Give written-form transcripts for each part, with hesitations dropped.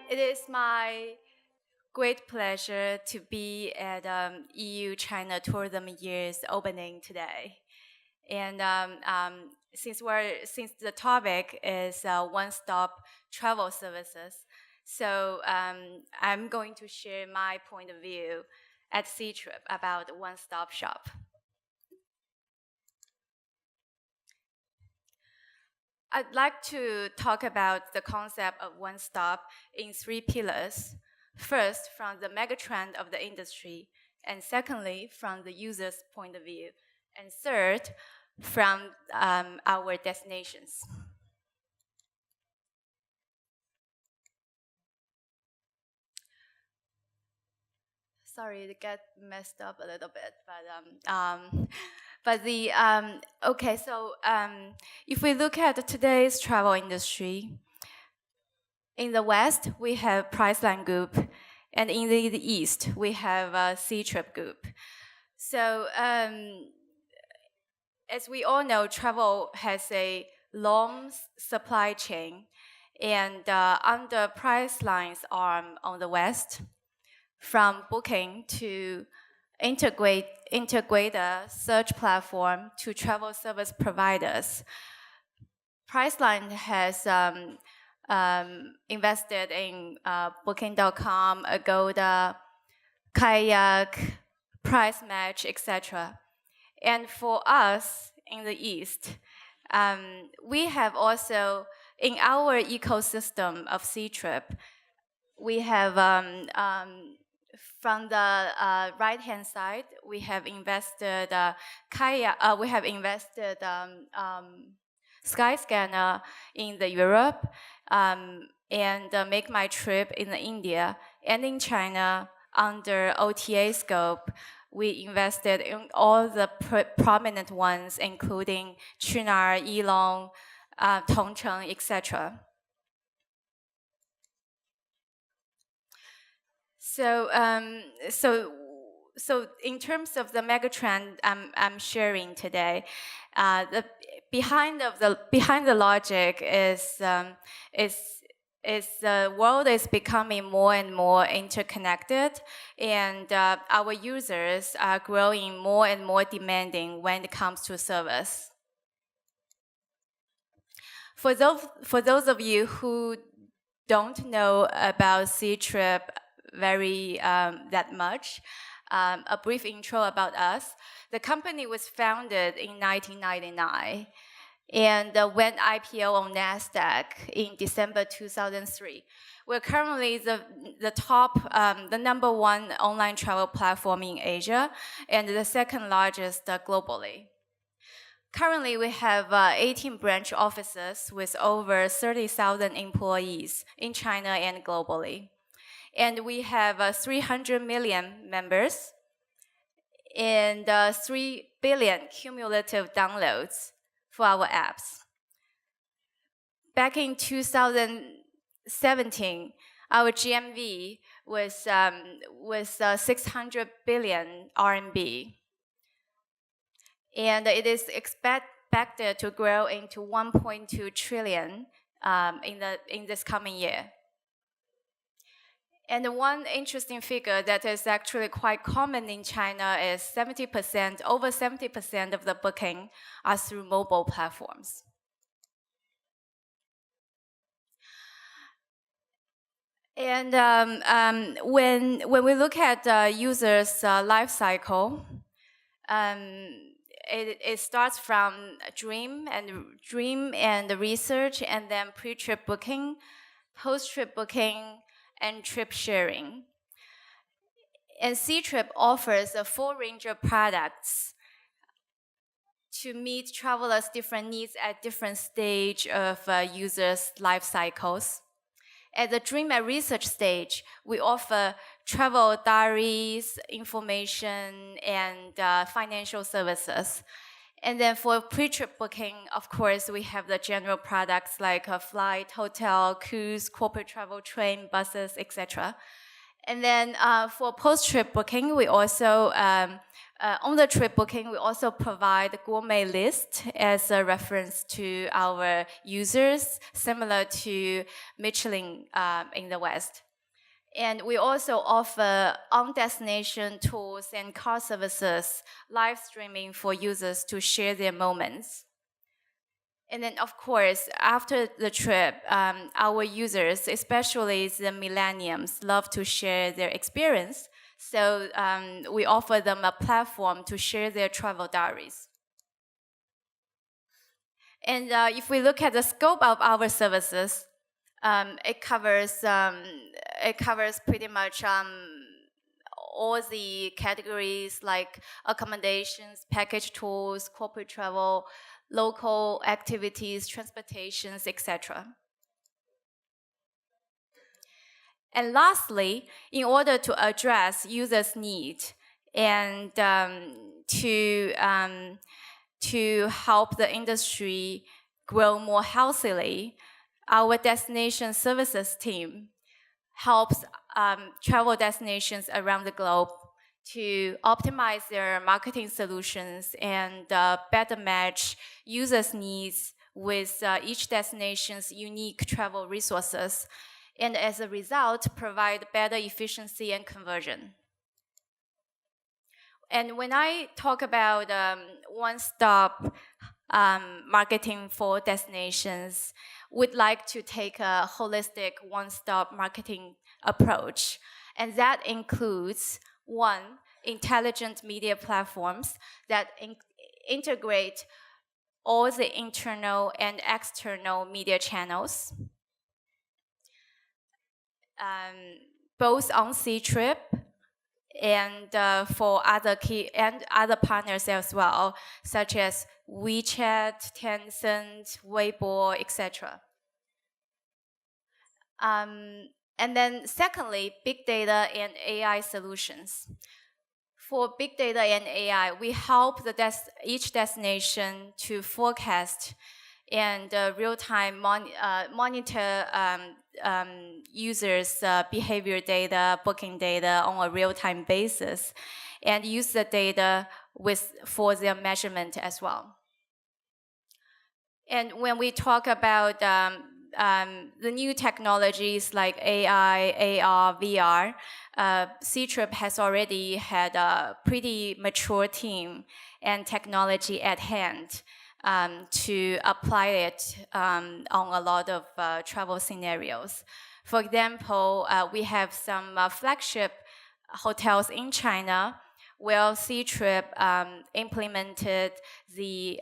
It is my great pleasure to be at EU-China Tourism Year's opening today. And since the topic is one-stop travel services, so I'm going to share my point of view at Ctrip about one-stop shop. I'd like to talk about the concept of one-stop in 3 pillars. First, from the megatrend of the industry, and secondly, from the user's point of view, and third, from our destinations. Sorry, it got messed up a little bit, but okay. So if we look at today's travel industry, in the West we have Priceline Group, and in the East we have Ctrip Group. So as we all know, travel has a long supply chain, and under Priceline's arm on the West, from booking to integrate a search platform to travel service providers, Priceline has invested in Booking.com, Agoda, Kayak, Price Match, etc. And for us in the East, we have also, in our ecosystem of Ctrip, we have from the right-hand side, we have invested Kayak. We have invested Skyscanner in the Europe, and Make My Trip in the India, and in China under OTA scope. We invested in all the prominent ones, including Qunar, Elong, Tongcheng, etc. So in terms of the megatrend I'm sharing today, behind the logic is the world is becoming more and more interconnected, and our users are growing more and more demanding when it comes to service. For those of you who don't know about Ctrip that much, a brief intro about us. The company was founded in 1999 and went IPO on NASDAQ in December 2003. We're currently the number 1 online travel platform in Asia and the second largest globally. Currently, we have 18 branch offices with over 30,000 employees in China and globally. And we have 300 million members and 3 billion cumulative downloads for our apps. Back in 2017, our GMV was 600 billion RMB. And it is expected to grow into 1.2 trillion in this coming year. And one interesting figure that is actually quite common in China is over 70% of the booking are through mobile platforms. And when we look at users' life cycle, it starts from dream and research, and then pre-trip booking, post-trip booking, and trip sharing. And Ctrip offers a full range of products to meet travelers' different needs at different stage of users' life cycles. At the dream and research stage, we offer travel diaries, information, and financial services. And then for pre-trip booking, of course, we have the general products like a flight, hotel, cruise, corporate travel, train, buses, etc. And then for post-trip booking, we also, on the trip booking, we also provide a gourmet list as a reference to our users, similar to Michelin in the West. And we also offer on-destination tours and car services, live streaming for users to share their moments. And then, of course, after the trip, our users, especially the millennials, love to share their experience. So we offer them a platform to share their travel diaries. And if we look at the scope of our services, it covers pretty much all the categories like accommodations, package tours, corporate travel, local activities, transportations, etc. And lastly, in order to address users' needs and to help the industry grow more healthily, our destination services team helps travel destinations around the globe to optimize their marketing solutions and better match users' needs with each destination's unique travel resources, and as a result, provide better efficiency and conversion. And when I talk about one-stop marketing for destinations, we'd like to take a holistic one-stop marketing approach. And that includes, one, intelligent media platforms that integrate all the internal and external media channels, both on Ctrip and for other key and other partners as well, such as WeChat, Tencent, Weibo, etc. And then secondly, big data and AI solutions. For big data and AI, we help each destination to forecast and real-time monitor users' behavior data, booking data on a real-time basis, and use the data for their measurement as well. And when we talk about the new technologies like AI, AR, VR, Ctrip has already had a pretty mature team and technology at hand to apply it on a lot of travel scenarios. For example, we have some flagship hotels in China where Ctrip implemented the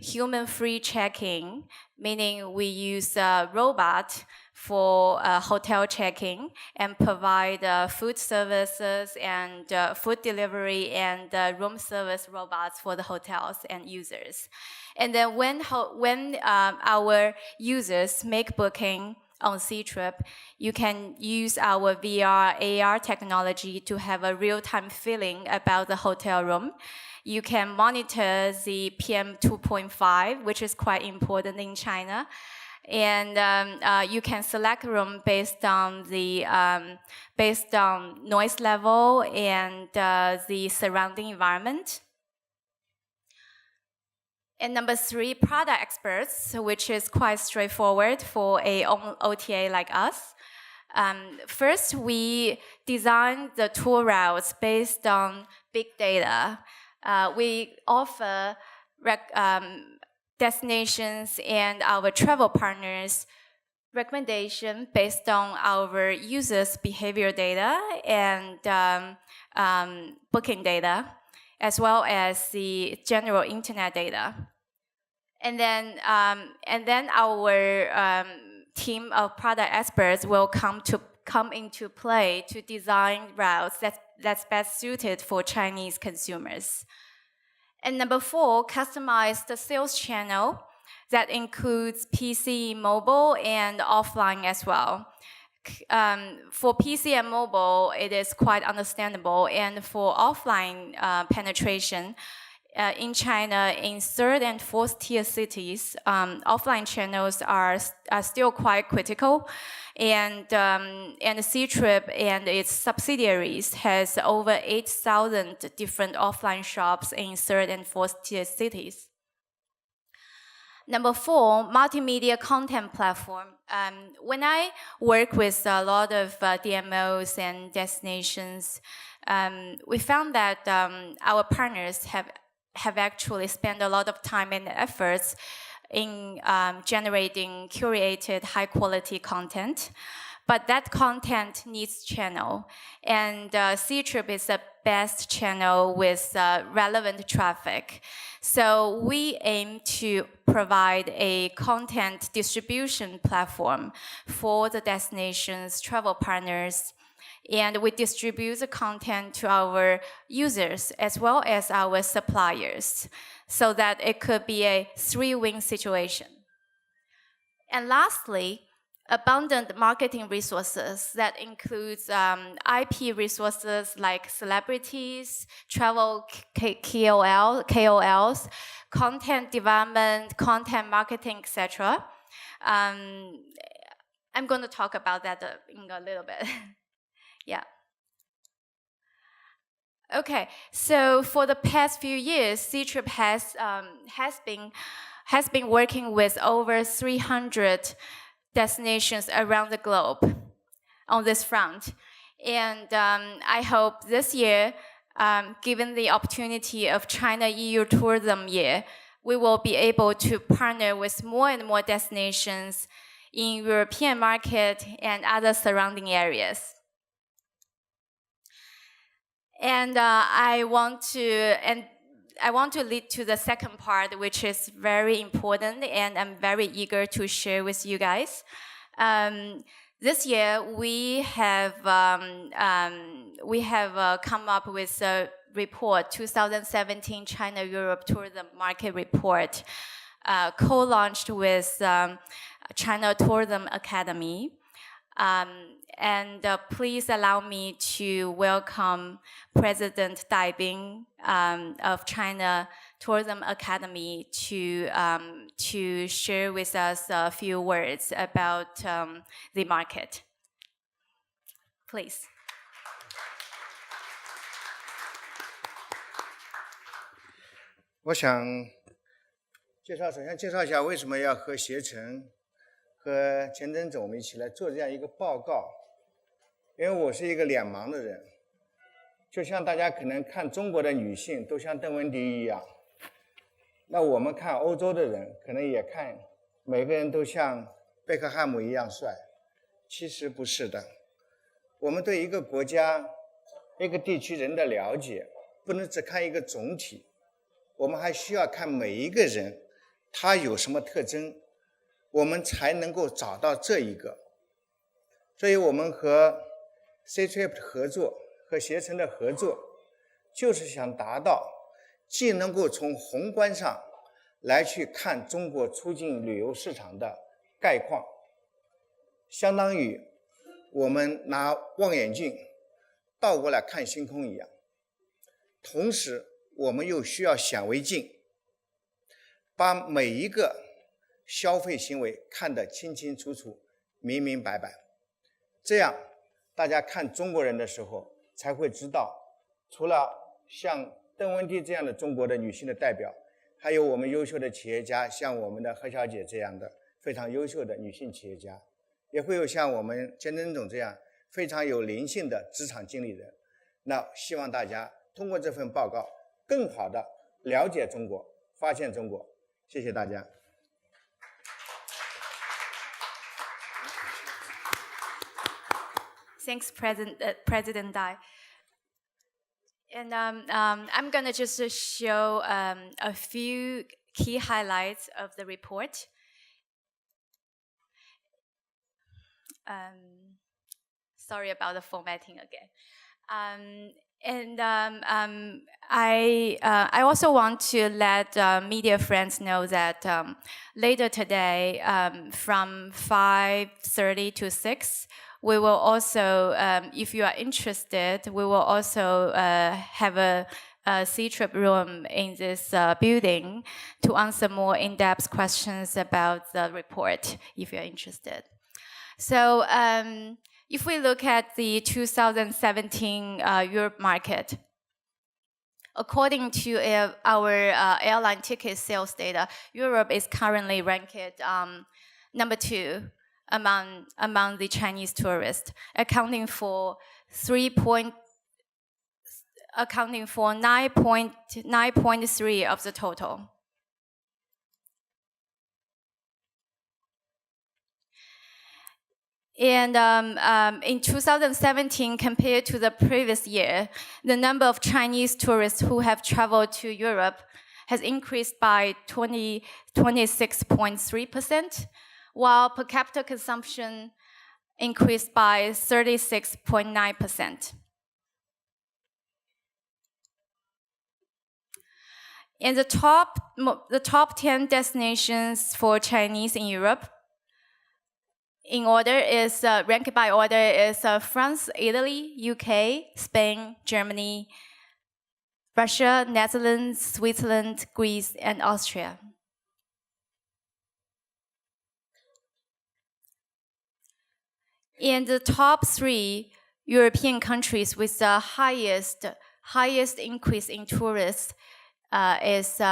human-free check-in, meaning we use a robot for hotel check-in and provide food services and food delivery and room service robots for the hotels and users. And then when our users make booking on Ctrip, you can use our VR, AR technology to have a real-time feeling about the hotel room. You can monitor the PM 2.5, which is quite important in China. And you can select a room based on noise level and the surrounding environment. And number three, product experts, which is quite straightforward for a OTA like us. First, we designed the tour routes based on big data. We offer destinations and our travel partners recommendation based on our users' behavior data and booking data, as well as the general internet data. And then our team of product experts will come into play to design routes that's best suited for Chinese consumers. And number four, customize the sales channel that includes PC, mobile, and offline as well. For PC and mobile, it is quite understandable, and for offline penetration, in China, in third and fourth tier cities, offline channels are still quite critical, and Ctrip and its subsidiaries has over 8,000 different offline shops in third and fourth tier cities. Number 4, multimedia content platform. When I work with a lot of DMOs and destinations, we found that our partners have actually spent a lot of time and efforts in generating curated high-quality content. But that content needs channel, and Ctrip is the best channel with relevant traffic. So we aim to provide a content distribution platform for the destination's travel partners, and we distribute the content to our users as well as our suppliers, so that it could be a 3-win situation. And lastly, abundant marketing resources that includes IP resources like celebrities, travel KOLs, content development, content marketing, etc. I'm going to talk about that in a little bit. Yeah. Okay, so for the past few years, Ctrip has been working with over 300 destinations around the globe on this front. And I hope this year, given the opportunity of China EU Tourism Year, we will be able to partner with more and more destinations in European market and other surrounding areas. And I want to lead to the second part, which is very important, and I'm very eager to share with you guys. This year, we have come up with a report, 2017 China-Europe Tourism Market Report, co-launched with China Tourism Academy. And please allow me to welcome President Dai Bing of China Tourism Academy to share with us a few words about the market. Please. 我想首先介绍一下为什么要和携程和钱真总我们一起来做这样一个报告。因为我是一个脸盲的人，就像大家可能看中国的女性都像邓文迪一样，那我们看欧洲的人可能也看每个人都像贝克汉姆一样帅，其实不是的。我们对一个国家、一个地区人的了解，不能只看一个总体，我们还需要看每一个人他有什么特征，我们才能够找到这一个。所以我们和 Ctrip 的合作和携程的合作，就是想达到既能够从宏观上来去看中国出境旅游市场的概况，相当于我们拿望远镜倒过来看星空一样，同时我们又需要显微镜，把每一个消费行为看得清清楚楚、明明白白，这样大家看中国人的时候才会知道，除了像邓文迪这样的中国的女性的代表，还有我们优秀的企业家，像我们的何小姐这样的非常优秀的女性企业家，也会有像我们钱真总这样非常有灵性的职场经理人。那希望大家通过这份报告更好的了解中国，发现中国。谢谢大家。Thanks, President Dai. And I'm going to just show a few key highlights of the report. Sorry about the formatting again. I also want to let media friends know that later today, from 5:30 to 6, we will also, if you are interested, we will also have a Ctrip room in this building to answer more in-depth questions about the report, if you're interested. So if we look at the 2017 Europe market, according to our airline ticket sales data, Europe is currently ranked number 2 among the Chinese tourists, accounting for 9.3 of the total. And in 2017, compared to the previous year, the number of Chinese tourists who have traveled to Europe has increased by 26.3%, while per capita consumption increased by 36.9%. And the top 10 destinations for Chinese in Europe, in order is ranked by order is France, Italy, UK, Spain, Germany, Russia, Netherlands, Switzerland, Greece, and Austria. In the top 3 European countries with the highest increase in tourists is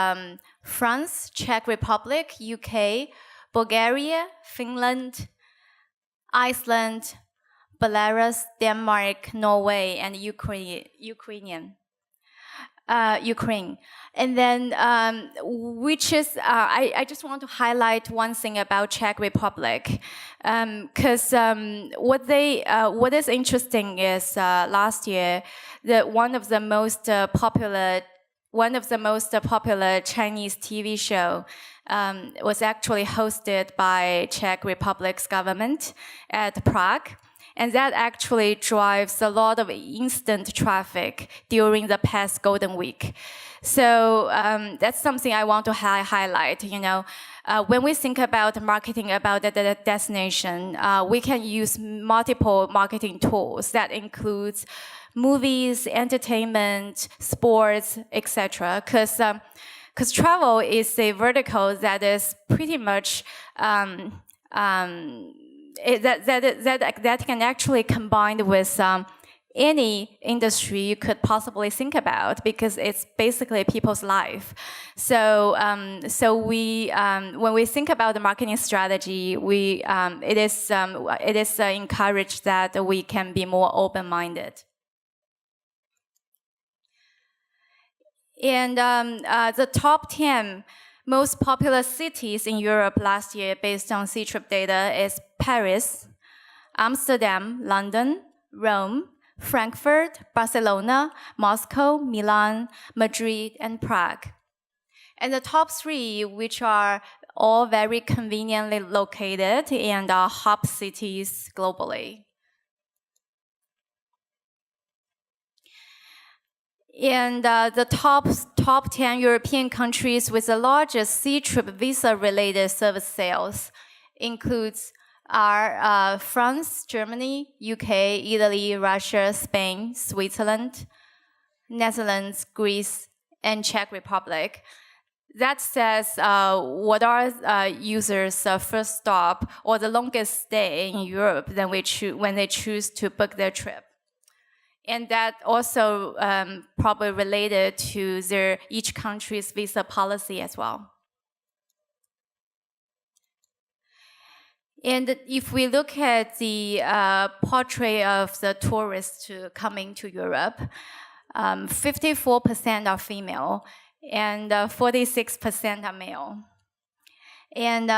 France, Czech Republic, UK, Bulgaria, Finland, Iceland, Belarus, Denmark, Norway, and Ukraine. And then, which is, I just want to highlight one thing about Czech Republic, because what is interesting is last year that one of the most popular Chinese TV show was actually hosted by Czech Republic's government at Prague. And that actually drives a lot of instant traffic during the past Golden Week. So that's something I want to highlight. You know, when we think about marketing about the destination, we can use multiple marketing tools that includes movies, entertainment, sports, etc. Because travel is a vertical that is pretty much that can actually combine with any industry you could possibly think about, because it's basically people's life. So, when we think about the marketing strategy, it is encouraged that we can be more open-minded. And the top 10 most popular cities in Europe last year, based on Ctrip data, is Paris, Amsterdam, London, Rome, Frankfurt, Barcelona, Moscow, Milan, Madrid, and Prague. And the top 3, which are all very conveniently located and are hub cities globally. And the top 10 European countries with the largest Ctrip visa-related service sales includes France, Germany, UK, Italy, Russia, Spain, Switzerland, Netherlands, Greece, and Czech Republic. That says what are users' first stop or the longest stay in Europe when they choose to book their trip. And that also probably related to each country's visa policy as well. And if we look at the portrait of the tourists coming to Europe, 54% are female and 46% are male. And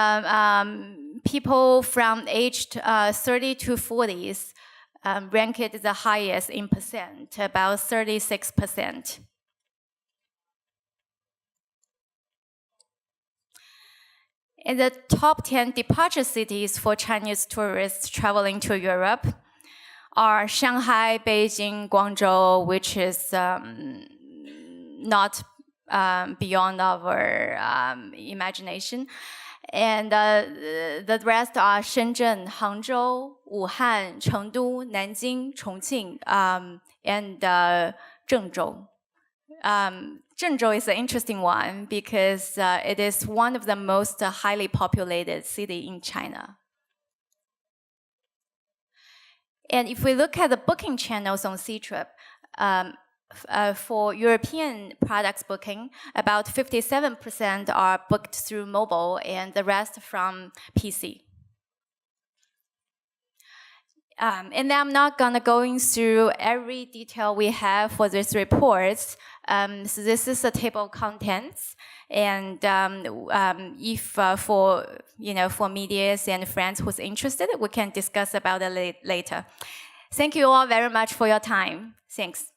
people from aged 30 to 40s ranked the highest in percent, about 36%. And the top 10 departure cities for Chinese tourists traveling to Europe are Shanghai, Beijing, Guangzhou, which is not beyond our imagination. And the rest are Shenzhen, Hangzhou, Wuhan, Chengdu, Nanjing, Chongqing, and Zhengzhou. Zhengzhou is an interesting one because it is one of the most highly populated city in China. And if we look at the booking channels on Ctrip, for European products booking, about 57% are booked through mobile and the rest from PC. And I'm not going to go through every detail we have for this report. So this is a table of contents. And if for medias and friends who's interested, we can discuss about it later. Thank you all very much for your time. Thanks.